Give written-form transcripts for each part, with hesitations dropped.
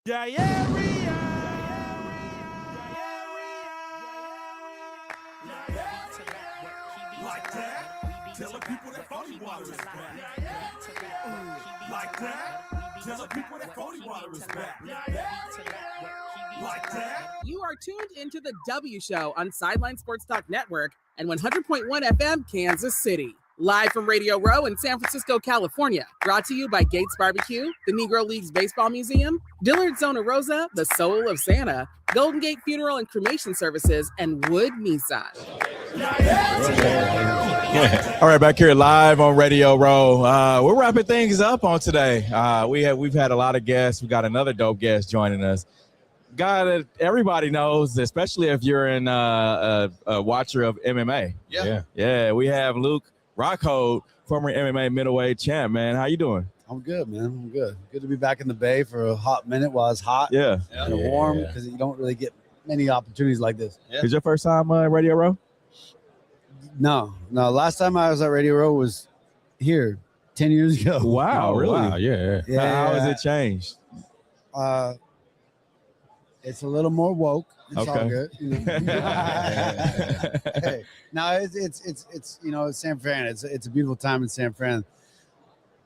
Yeah, yeah, like that. Tell the people that phony water is back. Like that. Tell the people that phony water is back. Like that. You are tuned into the W Show on Sideline Sports Talk Network and 100.1 FM, Kansas City. Live from Radio Row in San Francisco, California. Brought to you by Gates Barbecue, the Negro Leagues Baseball Museum, Dillard Zona Rosa, the Soul of Santa, Golden Gate Funeral and Cremation Services, and Wood Nissan. All right, back here live on Radio Row. We're wrapping things up on today. We've had a lot of guests. We got another dope guest joining us. Guy that everybody knows, especially if you're a watcher of MMA. Yeah. We have Luke Rockhold, former MMA middleweight champ. Man, how you doing? I'm good, man. I'm good. Good to be back in the Bay for a hot minute while it's hot. Yeah. And warm, because you don't really get many opportunities like this. Is your first time Radio Row? No. Last time I was at Radio Row was here 10 years ago. Wow, really? Wow, yeah. How has it changed? It's a little more woke. It's all Okay. good. You know? Hey, no, it's San Fran. It's a beautiful time in San Fran,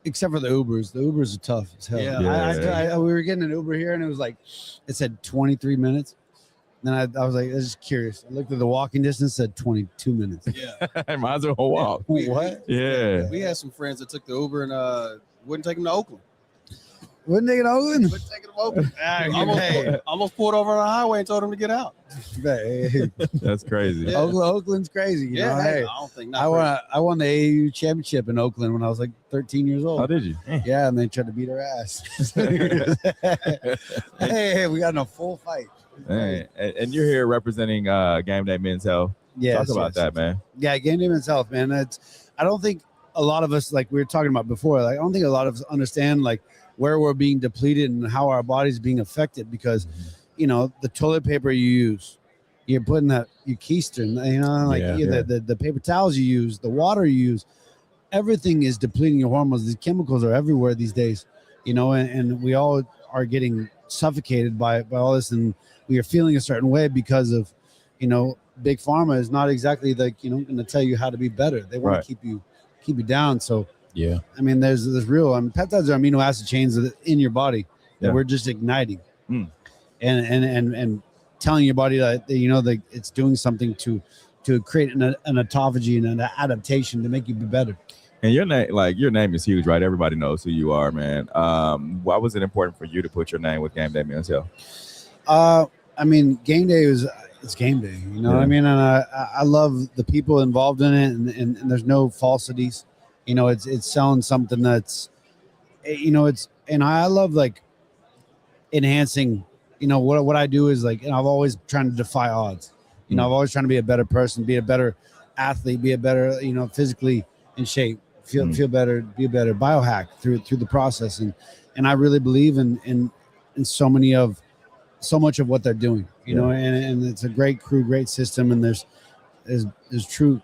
except for the Ubers. The Ubers are tough as hell. Yeah. We were getting an Uber here, and it said 23 minutes. Then I was like, I was just curious. I looked at the walking distance, said 22 minutes. Yeah. Might as well walk. What? Yeah. We had some friends that took the Uber and wouldn't take them to Oakland. Wouldn't they get Oakland? Wouldn't take them to Oakland. Almost pulled over on the highway and told them to get out. Hey, That's crazy. Yeah. Oakland's crazy. You know? Hey, I don't think I won the AAU championship in Oakland when I was like 13 years old. How did you? Yeah, and they tried to beat our ass. hey, we got in a full fight. Hey, and you're here representing Game Day Men's Health. Yes, Talk about that, man. Yeah, Game Day Men's Health, man. I don't think a lot of us, like we were talking about before, like I don't think a lot of us understand like where we're being depleted and how our body's being affected because, you know, the toilet paper you use, you're putting that your keister, you know, like the paper towels you use, the water you use, everything is depleting your hormones. These chemicals are everywhere these days, you know, and we all are getting suffocated by all this, and we are feeling a certain way because of, you know, big pharma is not exactly like, you know, going to tell you how to be better. They want to keep you down. So Yeah. I mean, there's real. I mean, peptides are amino acid chains in your body that we're just igniting, and telling your body that, you know, that it's doing something to create an autophagy and an adaptation to make you be better. And your name is huge, right? Everybody knows who you are, man. Why was it important for you to put your name with Game Day Men's Health? I mean, Game Day it's Game Day, you know what I mean? And I love the people involved in it, and there's no falsities. You know, it's selling something that's, you know, and I love like enhancing, you know, what I do is like, and I've always trying to defy odds. You know, I've always trying to be a better person, be a better athlete, be a better, you know, physically in shape, feel better, be a better biohack through the process. And I really believe in so much of what they're doing, you know, and it's a great crew, great system. And there's truth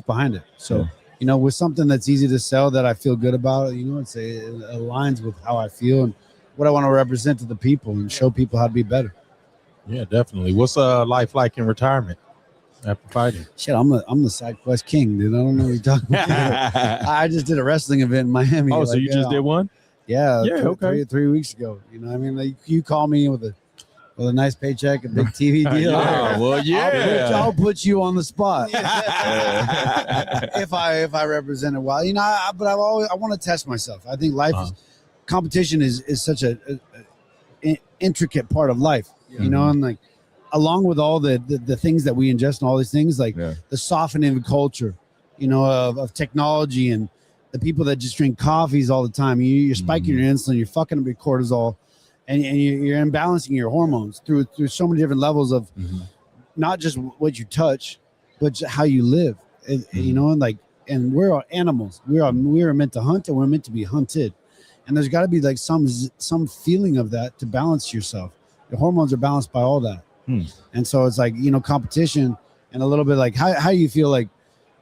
behind it. So, you know, with something that's easy to sell that I feel good about, you know, it aligns with how I feel and what I want to represent to the people and show people how to be better. Yeah, definitely. What's life like in retirement after fighting? Shit, I'm the side quest king, dude. I don't know what you're talking about. I just did a wrestling event in Miami. Oh, so you just did one? Yeah. Okay. Three weeks ago. You know, I mean, like, you call me with a nice paycheck, a big TV deal. I'll put you on the spot. if I represent it well, you know. I want to test myself. I think competition is such an intricate part of life. You know, and like along with all the things that we ingest and all these things, like the softening of culture, you know, of technology and the people that just drink coffees all the time. You're spiking your insulin, you're fucking up your cortisol. And you're imbalancing your hormones through so many different levels of not just what you touch, but how you live. You know, and we're animals. We are meant to hunt, and we're meant to be hunted. And there's got to be like some feeling of that to balance yourself. Your hormones are balanced by all that. And so it's like, you know, competition and a little bit like how you feel like,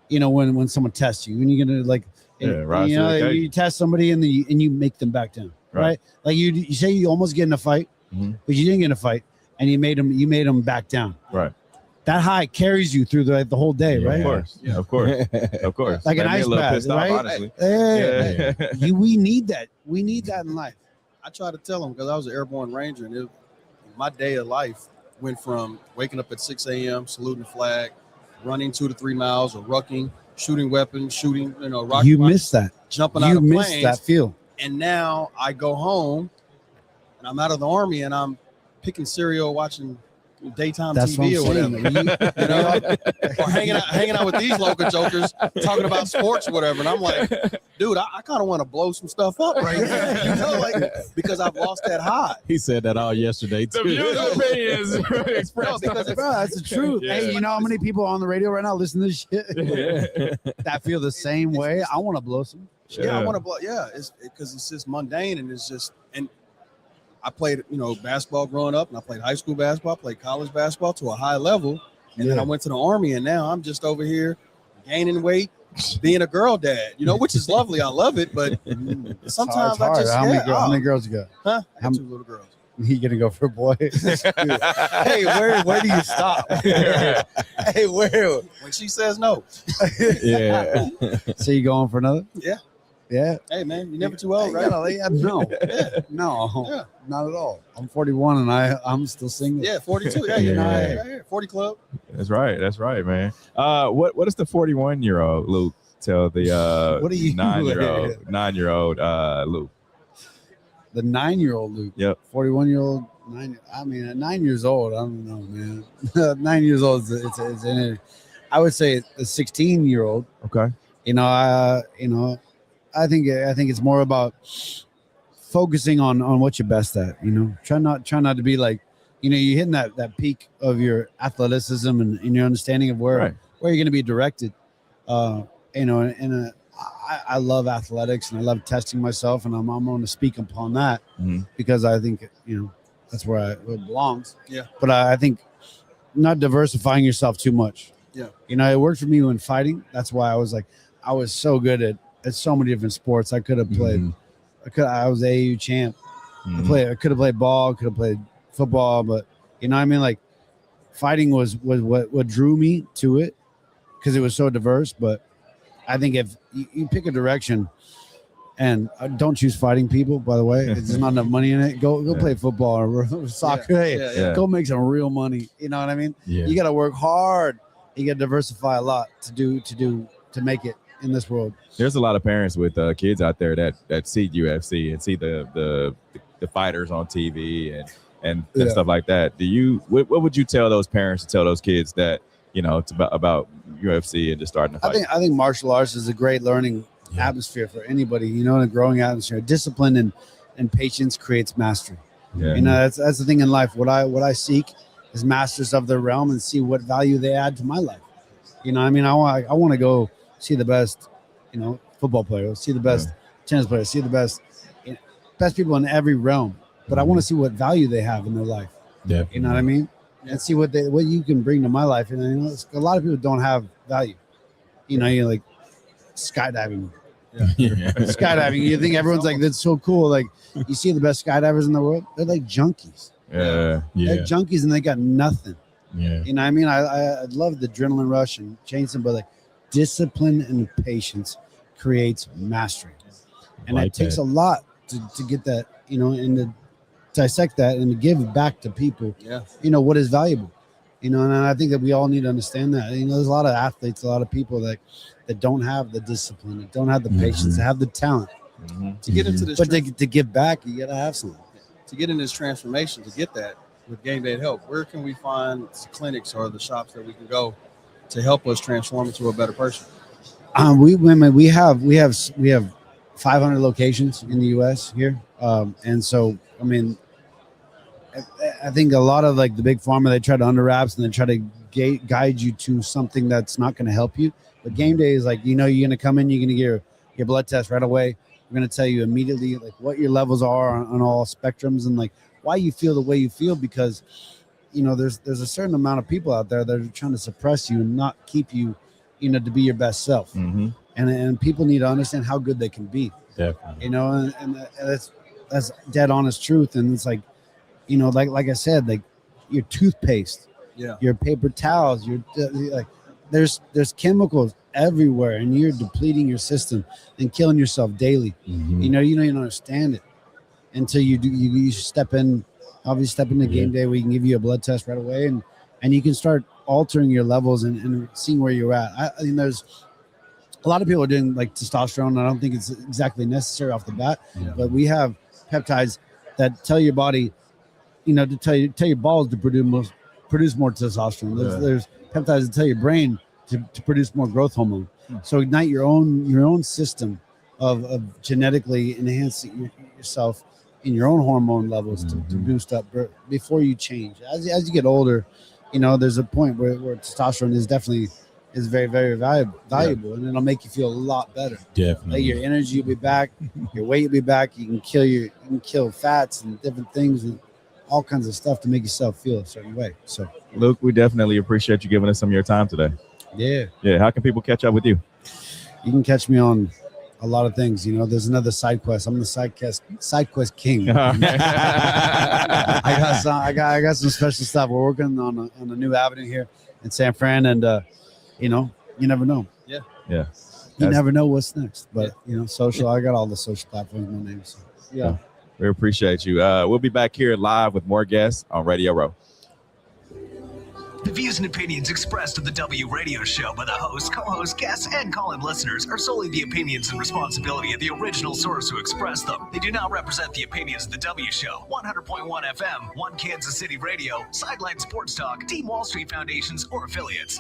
you know, when someone tests you, when you're gonna like, you test somebody and you make them back down. right? Like you say you almost get in a fight, but you didn't get in a fight, and you made them back down. Right. That high carries you through the whole day, right? Of course. Yeah. Of course. Of course. Like an Made me ice a little bath, pissed off, right? honestly. We need that. We need that in life. I try to tell them because I was an airborne ranger, and my day of life went from waking up at 6 a.m., saluting the flag, running 2 to 3 miles, or rucking, shooting weapons, shooting, rocket You launch, missed that. jumping out You of missed planes. that feel. And now I go home, and I'm out of the Army, and I'm picking cereal, watching daytime That's TV or what I'm whatever. saying. Or hanging out with these local jokers talking about sports or whatever. And I'm like, dude, I kind of want to blow some stuff up right now, like, because I've lost that high. He said that all yesterday The too. views and opinions expressed. No, because Bro, that's the truth. Yeah. Hey, you know how many people on the radio right now listen to this shit that feel the same way? I want to blow some. I want to blow. Yeah, it's because it's just mundane, and it's just, and I played, basketball growing up, and I played high school basketball, played college basketball to a high level, and then I went to the Army, and now I'm just over here gaining weight, being a girl dad, which is lovely. I love it, but sometimes It's hard. I just How many girls you got? Huh? I How got 2 little girls. You gonna go for a boy? Hey, where do you stop? Hey, where? When she says no. Yeah. So you going for another? Yeah. Yeah. Hey, man, you're never too old, right? No, no, Yeah. not at all. I'm 41 and I'm still single. Yeah, 42. Yeah, Yeah. right here. 40 club. That's right. That's right, man. What does the 41-year-old Luke tell the What are you- 9-year-old Luke? The 9-year-old Luke. Yep. 41-year-old. At 9 years old, I don't know, man. 9 years old it's in it. I would say the 16-year-old. Okay. I think it's more about focusing on what you're best at. Try not to be like, you're hitting that peak of your athleticism and your understanding of where you're going to be directed. I love athletics and I love testing myself, and I'm going to speak upon that because I think that's where it belongs. Yeah. But I think not diversifying yourself too much. Yeah. It worked for me when fighting. That's why I was so good at so many different sports. I could have played. I was AAU champ. I could have played ball. Could have played football. But like fighting was what drew me to it because it was so diverse. But I think if you pick a direction, and don't choose fighting people, by the way, there's not enough money in it. Go play football or soccer. Yeah. Go make some real money. You know what I mean? Yeah. You got to work hard. You got to diversify a lot to make it in this world. There's a lot of parents with kids out there that see UFC and see the fighters on TV and stuff like that. What would you tell those parents to tell those kids that it's about UFC and just starting to fight? I think martial arts is a great learning atmosphere for anybody. In a growing atmosphere. Discipline and patience creates mastery. Yeah. That's the thing in life. What I seek is masters of their realm and see what value they add to my life. I want to go see the best, football players, see the best tennis players, see the best people in every realm. But I want to see what value they have in their life. Yeah. You know what I mean? And see what you can bring to my life. And a lot of people don't have value. You're like skydiving. Skydiving. You think everyone's like, that's so cool. Like you see the best skydivers in the world, they're like junkies. Yeah. They're junkies and they got nothing. Yeah. I love the adrenaline rush and chasing, but like discipline and patience creates mastery. And Like it takes that. a lot to get that, and to dissect that and to give back to people, Yeah. what is valuable. And I think that we all need to understand that. There's a lot of athletes, a lot of people that don't have the discipline, that don't have the patience, that have the talent. To get into this, But to give back, you gotta have something. to get in this transformation, to get that with Game Day Help, where can we find clinics or the shops that we can go to help us transform into a better person? We have 500 locations in the U.S. here, and so I think a lot of like the big pharma, they try to under wraps and they try to guide you to something that's not going to help you. But Game Day is like, you're going to come in, you're going to get your blood test right away. We're going to tell you immediately like what your levels are on all spectrums and like why you feel the way you feel, because there's a certain amount of people out there that are trying to suppress you and not keep you to be your best self. And people need to understand how good they can be. Definitely. And that's that's dead honest truth. And it's like, you know, like I said, like your toothpaste, Yeah. your paper towels, your like there's chemicals everywhere, and you're depleting your system and killing yourself daily. Mhm. You know, you don't even understand it until you step in. Obviously, step into game day, we can give you a blood test right away, and you can start altering your levels and seeing where you're at. I mean, there's a lot of people are doing like testosterone. I don't think it's exactly necessary off the bat, but we have peptides that tell your body, you know, to tell your balls to produce more testosterone. There's peptides that tell your brain to produce more growth hormone. So ignite your own system of genetically enhancing yourself in your own hormone levels to boost up before you change. As you get older, you know, there's a point where testosterone is very, very valuable, and it'll make you feel a lot better. Definitely. Like your energy will be back, your weight will be back. You can kill fats and different things and all kinds of stuff to make yourself feel a certain way. So, Luke, we definitely appreciate you giving us some of your time today. yeah, How can people catch up with you? you can catch me on a lot of things. You know, there's another side quest. I'm the side quest king. I got some special stuff. We're working on a new avenue here in San Fran, and you know, you never know. Yeah. You never know what's next. But you know, social. I got all the social platforms. My name. So, yeah. We appreciate you. We'll be back here live with more guests on Radio Row. The views and opinions expressed of the W Radio Show by the host, co-host, guests, and call-in listeners are solely the opinions and responsibility of the original source who expressed them. They do not represent the opinions of the W Show, 100.1 FM, One Kansas City Radio, Sideline Sports Talk, Team Wall Street Foundations, or affiliates.